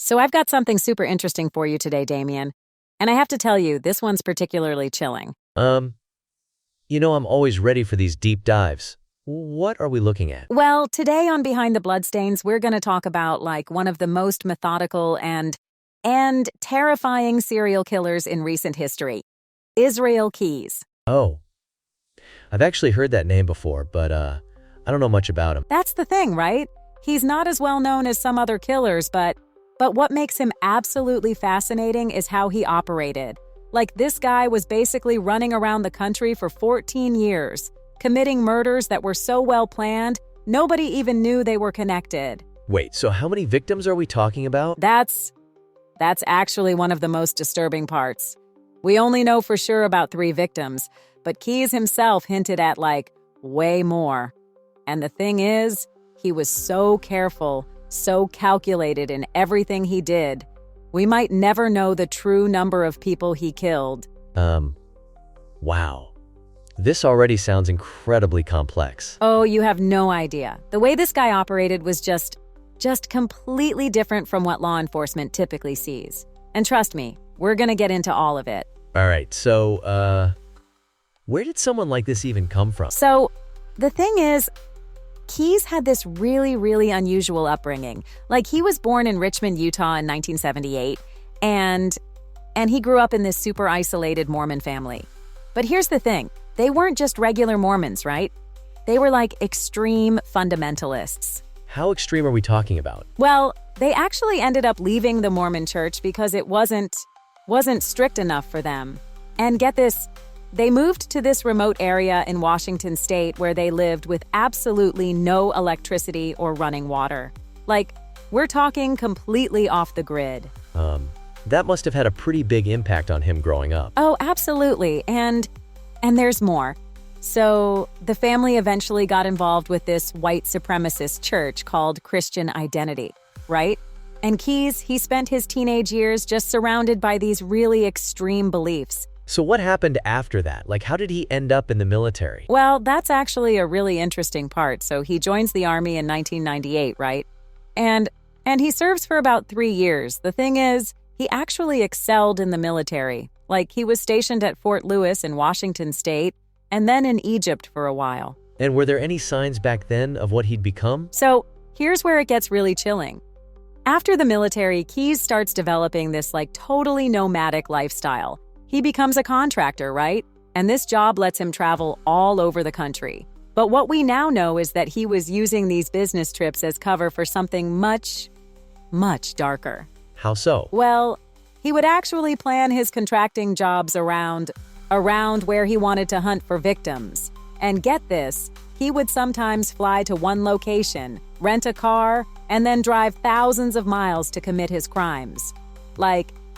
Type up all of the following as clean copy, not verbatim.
So I've got something super interesting for you today, Damien. And I have to tell you, this one's particularly chilling. I'm always ready for these deep dives. What are we looking at? Well, today on Behind the Bloodstains, we're going to talk about one of the most methodical and terrifying serial killers in recent history, Israel Keyes. Oh, I've actually heard that name before, but I don't know much about him. That's the thing, right? He's not as well known as some other killers, but what makes him absolutely fascinating is how he operated. This guy was basically running around the country for 14 years, committing murders that were so well planned, nobody even knew they were connected. Wait, so how many victims are we talking about? That's actually one of the most disturbing parts. We only know for sure about 3 victims, but Keyes himself hinted at way more. And the thing is, he was so careful, so calculated in everything he did. We might never know the true number of people he killed. Wow. This already sounds incredibly complex. Oh, you have no idea. The way this guy operated was just completely different from what law enforcement typically sees. And trust me, we're gonna get into all of it. All right, so, where did someone like this even come from? So, the thing is, Keyes had this really, really unusual upbringing. He was born in Richmond, Utah in 1978, and he grew up in this super isolated Mormon family. But here's the thing, they weren't just regular Mormons, right? They were extreme fundamentalists. How extreme are we talking about? Well, they actually ended up leaving the Mormon church because it wasn't strict enough for them. And get this, they moved to this remote area in Washington state where they lived with absolutely no electricity or running water. We're talking completely off the grid. That must have had a pretty big impact on him growing up. Oh, absolutely. And there's more. So the family eventually got involved with this white supremacist church called Christian Identity, right? And Keyes, he spent his teenage years just surrounded by these really extreme beliefs. So what happened after that? How did he end up in the military? Well, that's actually a really interesting part. So he joins the army in 1998, right? And he serves for about 3 years. The thing is, he actually excelled in the military. He was stationed at Fort Lewis in Washington state, and then in Egypt for a while. And were there any signs back then of what he'd become? So here's where it gets really chilling. After the military, Keyes starts developing this totally nomadic lifestyle. He becomes a contractor, right? And this job lets him travel all over the country. But what we now know is that he was using these business trips as cover for something much, much darker. How so? Well, he would actually plan his contracting jobs around where he wanted to hunt for victims. And get this, he would sometimes fly to one location, rent a car, and then drive thousands of miles to commit his crimes.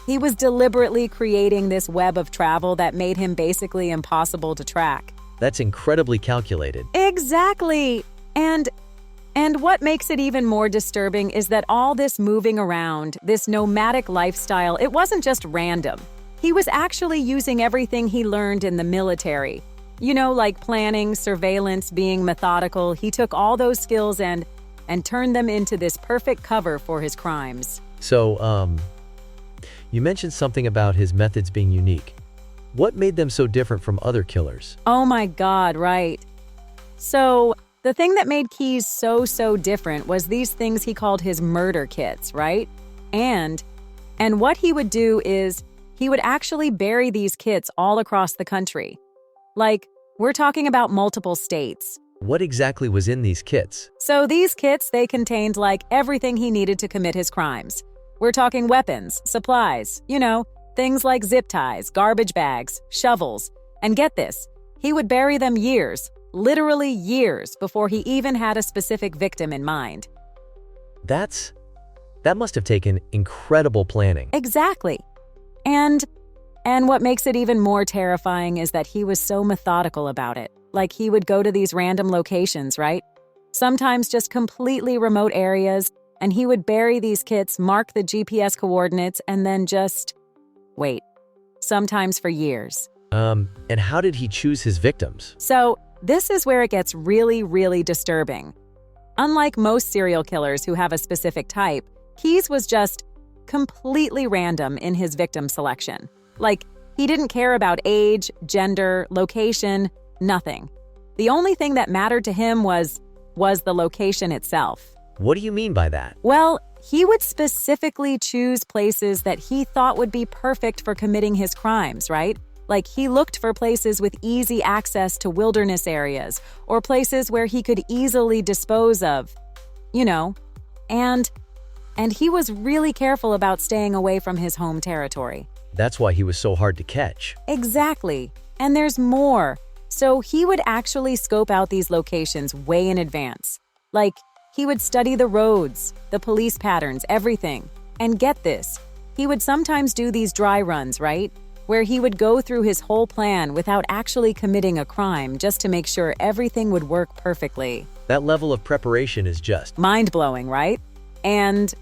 He was deliberately creating this web of travel that made him basically impossible to track. That's incredibly calculated. Exactly. And what makes it even more disturbing is that all this moving around, this nomadic lifestyle, it wasn't just random. He was actually using everything he learned in the military. Planning, surveillance, being methodical. He took all those skills and turned them into this perfect cover for his crimes. So, you mentioned something about his methods being unique. What made them so different from other killers? Oh my God, right. So, the thing that made Keyes so different was these things he called his murder kits, right? And what he would do is he would actually bury these kits all across the country. We're talking about multiple states. What exactly was in these kits? So these kits, they contained everything he needed to commit his crimes. We're talking weapons, supplies, things like zip ties, garbage bags, shovels. And get this, he would bury them literally years before he even had a specific victim in mind. That must have taken incredible planning. Exactly. And what makes it even more terrifying is that he was so methodical about it. He would go to these random locations, right? Sometimes just completely remote areas, and he would bury these kits, mark the GPS coordinates, and then just wait. Sometimes for years. And how did he choose his victims? So, this is where it gets really, really disturbing. Unlike most serial killers who have a specific type, Keyes was just completely random in his victim selection. Like, he didn't care about age, gender, location, nothing. The only thing that mattered to him was the location itself. What do you mean by that? Well, he would specifically choose places that he thought would be perfect for committing his crimes, right? Like, he looked for places with easy access to wilderness areas or places where he could easily dispose of, and he was really careful about staying away from his home territory. That's why he was so hard to catch. Exactly. And there's more. So he would actually scope out these locations way in advance. Like, he would study the roads, the police patterns, everything. And get this, he would sometimes do these dry runs, right? Where he would go through his whole plan without actually committing a crime just to make sure everything would work perfectly. That level of preparation is just mind-blowing, right? And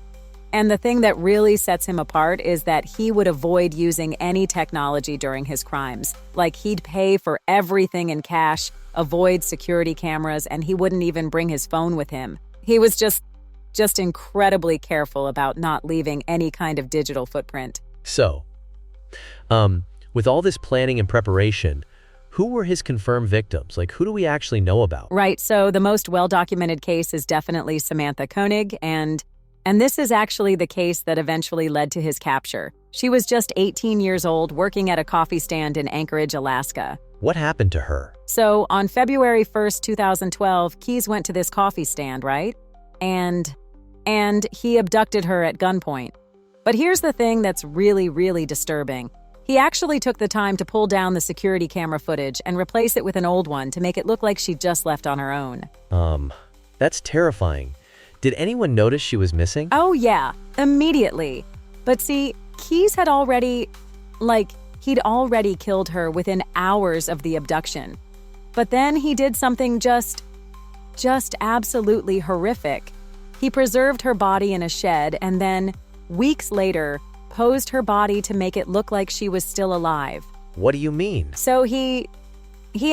the thing that really sets him apart is that he would avoid using any technology during his crimes. Like, he'd pay for everything in cash, avoid security cameras, and he wouldn't even bring his phone with him. He was just incredibly careful about not leaving any kind of digital footprint. So, with all this planning and preparation, who were his confirmed victims? Like, who do we actually know about? Right, so the most well-documented case is definitely Samantha Koenig, and this is actually the case that eventually led to his capture. She was just 18 years old, working at a coffee stand in Anchorage, Alaska. What happened to her? So, on February 1st, 2012, Keyes went to this coffee stand, right? And he abducted her at gunpoint. But here's the thing that's really, really disturbing. He actually took the time to pull down the security camera footage and replace it with an old one to make it look like she just left on her own. That's terrifying. Did anyone notice she was missing? Oh yeah, immediately. But see, Keyes had he'd already killed her within hours of the abduction. But then he did something just absolutely horrific. He preserved her body in a shed and then, weeks later, posed her body to make it look like she was still alive. What do you mean? So he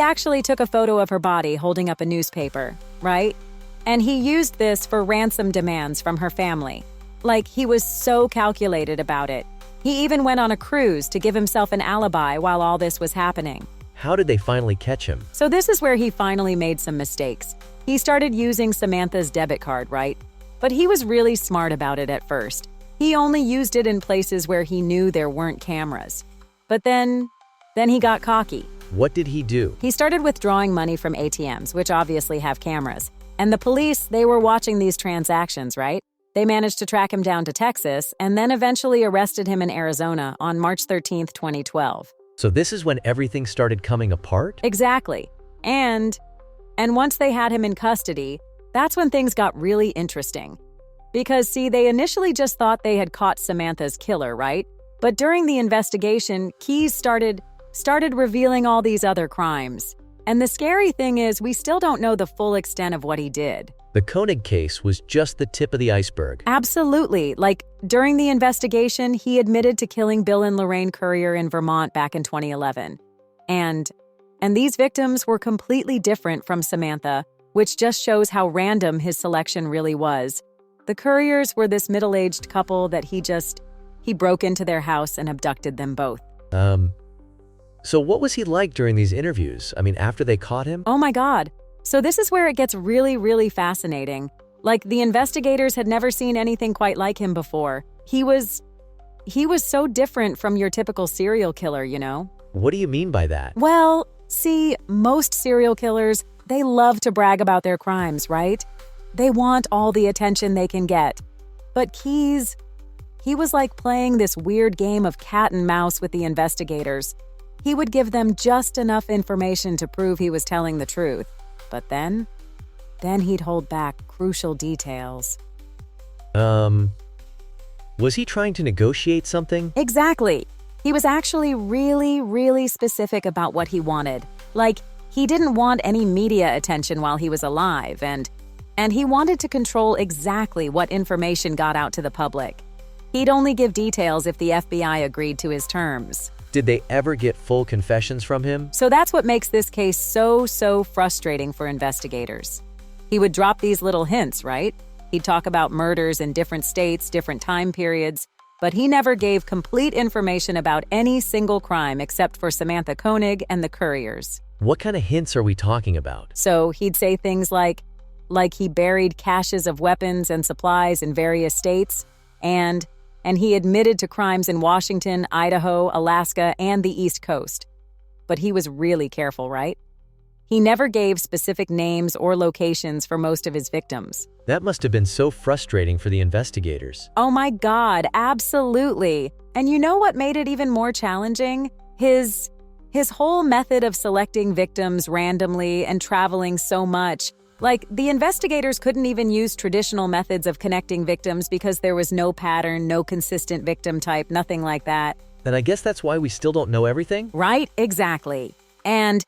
actually took a photo of her body holding up a newspaper, right? And he used this for ransom demands from her family. Like, he was so calculated about it. He even went on a cruise to give himself an alibi while all this was happening. How did they finally catch him? So this is where he finally made some mistakes. He started using Samantha's debit card, right? But he was really smart about it at first. He only used it in places where he knew there weren't cameras. But then he got cocky. What did he do? He started withdrawing money from ATMs, which obviously have cameras. And the police, they were watching these transactions, right? They managed to track him down to Texas and then eventually arrested him in Arizona on March 13th, 2012. So this is when everything started coming apart? Exactly. And once they had him in custody, that's when things got really interesting. Because, see, they initially just thought they had caught Samantha's killer, right? But during the investigation, Keyes started revealing all these other crimes. And the scary thing is, we still don't know the full extent of what he did. The Koenig case was just the tip of the iceberg. Absolutely. Like, during the investigation, he admitted to killing Bill and Lorraine Currier in Vermont back in 2011. And these victims were completely different from Samantha, which just shows how random his selection really was. The Curriers were this middle-aged couple that he broke into their house and abducted them both. So what was he like during these interviews? I mean, after they caught him? Oh my God. So this is where it gets really, really fascinating. Like, the investigators had never seen anything quite like him before. He was so different from your typical serial killer, you know? What do you mean by that? Well, see, most serial killers, they love to brag about their crimes, right? They want all the attention they can get. But Keyes, he was like playing this weird game of cat and mouse with the investigators. He would give them just enough information to prove he was telling the truth. But then he'd hold back crucial details. Was he trying to negotiate something? Exactly. He was actually really, really specific about what he wanted. Like, he didn't want any media attention while he was alive, and he wanted to control exactly what information got out to the public. He'd only give details if the FBI agreed to his terms. Did they ever get full confessions from him? So that's what makes this case so frustrating for investigators. He would drop these little hints, right? He'd talk about murders in different states, different time periods, but he never gave complete information about any single crime except for Samantha Koenig and the couriers. What kind of hints are we talking about? So he'd say things like he buried caches of weapons and supplies in various states, and he admitted to crimes in Washington, Idaho, Alaska, and the East Coast. But he was really careful, right? He never gave specific names or locations for most of his victims. That must have been so frustrating for the investigators. Oh my God, absolutely. And you know what made it even more challenging? His whole method of selecting victims randomly and traveling so much. Like, the investigators couldn't even use traditional methods of connecting victims because there was no pattern, no consistent victim type, nothing like that. And I guess that's why we still don't know everything? Right, exactly. And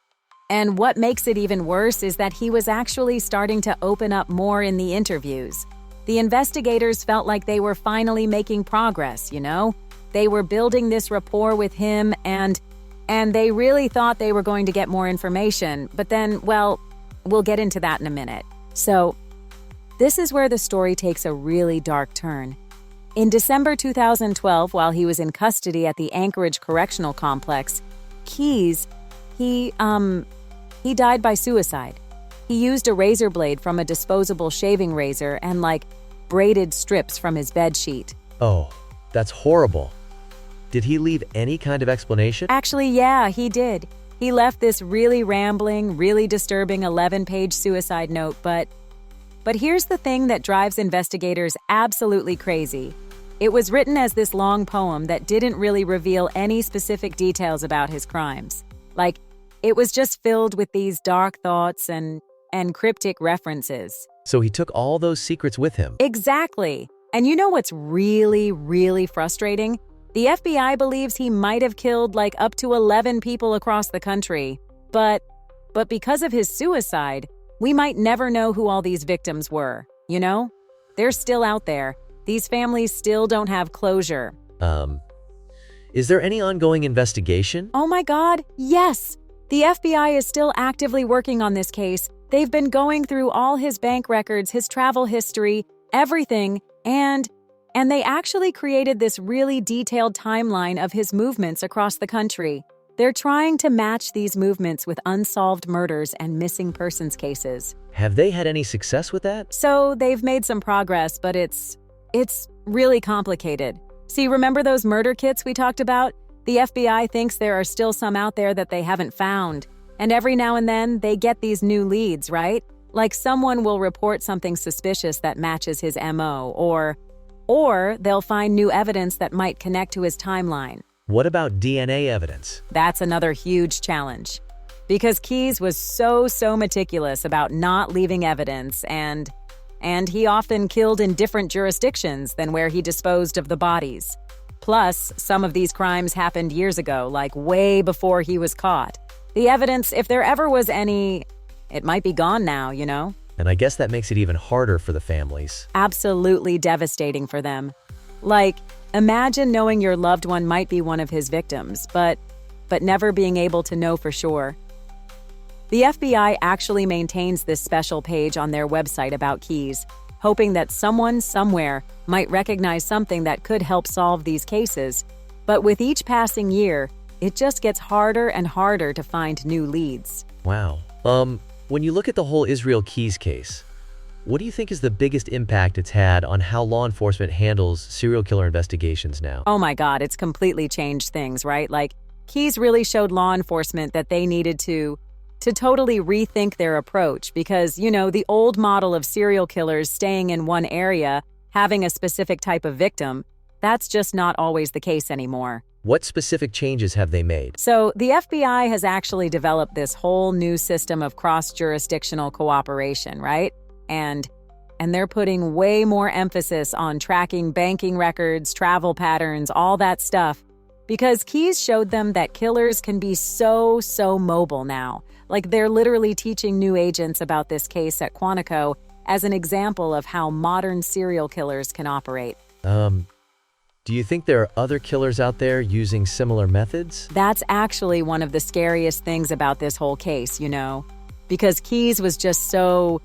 what makes it even worse is that he was actually starting to open up more in the interviews. The investigators felt like they were finally making progress, you know? They were building this rapport with him and they really thought they were going to get more information. But then, well, we'll get into that in a minute. So, this is where the story takes a really dark turn. In December 2012, while he was in custody at the Anchorage Correctional Complex, Keyes, he died by suicide. He used a razor blade from a disposable shaving razor and, braided strips from his bed sheet. Oh, that's horrible. Did he leave any kind of explanation? Actually, yeah, he did. He left this really rambling, really disturbing 11-page suicide note, but here's the thing that drives investigators absolutely crazy. It was written as this long poem that didn't really reveal any specific details about his crimes. It was just filled with these dark thoughts and cryptic references. So he took all those secrets with him? Exactly. And you know what's really, really frustrating? The FBI believes he might have killed up to 11 people across the country. But because of his suicide, we might never know who all these victims were, you know? They're still out there. These families still don't have closure. Is there any ongoing investigation? Oh my God, yes! The FBI is still actively working on this case. They've been going through all his bank records, his travel history, everything, and they actually created this really detailed timeline of his movements across the country. They're trying to match these movements with unsolved murders and missing persons cases. Have they had any success with that? So they've made some progress, but it's really complicated. See, remember those murder kits we talked about? The FBI thinks there are still some out there that they haven't found. And every now and then, they get these new leads, right? Someone will report something suspicious that matches his MO, or they'll find new evidence that might connect to his timeline. What about DNA evidence? That's another huge challenge. Because Keyes was so meticulous about not leaving evidence, and he often killed in different jurisdictions than where he disposed of the bodies. Plus, some of these crimes happened years ago, way before he was caught. The evidence, if there ever was any, it might be gone now, you know? And I guess that makes it even harder for the families. Absolutely devastating for them. Imagine knowing your loved one might be one of his victims, but never being able to know for sure. The FBI actually maintains this special page on their website about Keyes, hoping that someone somewhere might recognize something that could help solve these cases. But with each passing year, it just gets harder and harder to find new leads. Wow. When you look at the whole Israel Keyes case, what do you think is the biggest impact it's had on how law enforcement handles serial killer investigations now? Oh my God, it's completely changed things, right? Keyes really showed law enforcement that they needed to totally rethink their approach because, the old model of serial killers staying in one area, having a specific type of victim, that's just not always the case anymore. What specific changes have they made? So the FBI has actually developed this whole new system of cross-jurisdictional cooperation, right? And they're putting way more emphasis on tracking banking records, travel patterns, all that stuff. Because Keyes showed them that killers can be so mobile now. They're literally teaching new agents about this case at Quantico as an example of how modern serial killers can operate. Do you think there are other killers out there using similar methods? That's actually one of the scariest things about this whole case, because Keyes was just so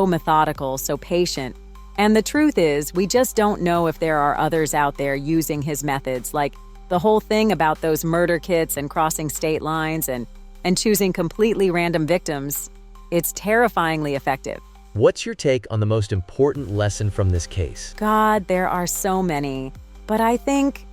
methodical, so patient. And the truth is, we just don't know if there are others out there using his methods, like the whole thing about those murder kits and crossing state lines and choosing completely random victims. It's terrifyingly effective. What's your take on the most important lesson from this case? God, there are so many. But I think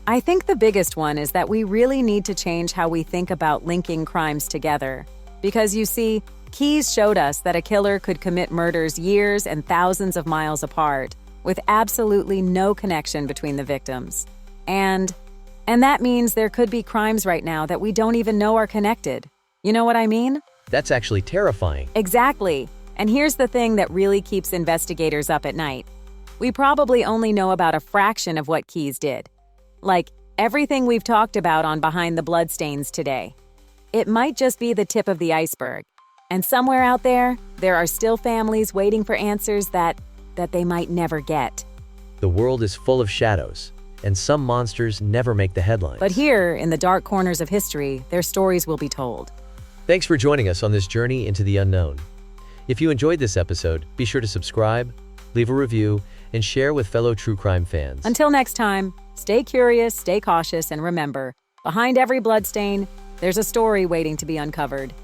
the biggest one is that we really need to change how we think about linking crimes together. Because you see, Keyes showed us that a killer could commit murders years and thousands of miles apart, with absolutely no connection between the victims. And that means there could be crimes right now that we don't even know are connected. You know what I mean? That's actually terrifying. Exactly. And here's the thing that really keeps investigators up at night. We probably only know about a fraction of what Keyes did. Like everything we've talked about on Behind the Bloodstains today. It might just be the tip of the iceberg. And somewhere out there are still families waiting for answers that they might never get. The world is full of shadows, and some monsters never make the headlines. But here, in the dark corners of history, their stories will be told. Thanks for joining us on this journey into the unknown. If you enjoyed this episode, be sure to subscribe, leave a review, and share with fellow true crime fans. Until next time, stay curious, stay cautious, and remember, behind every bloodstain, there's a story waiting to be uncovered.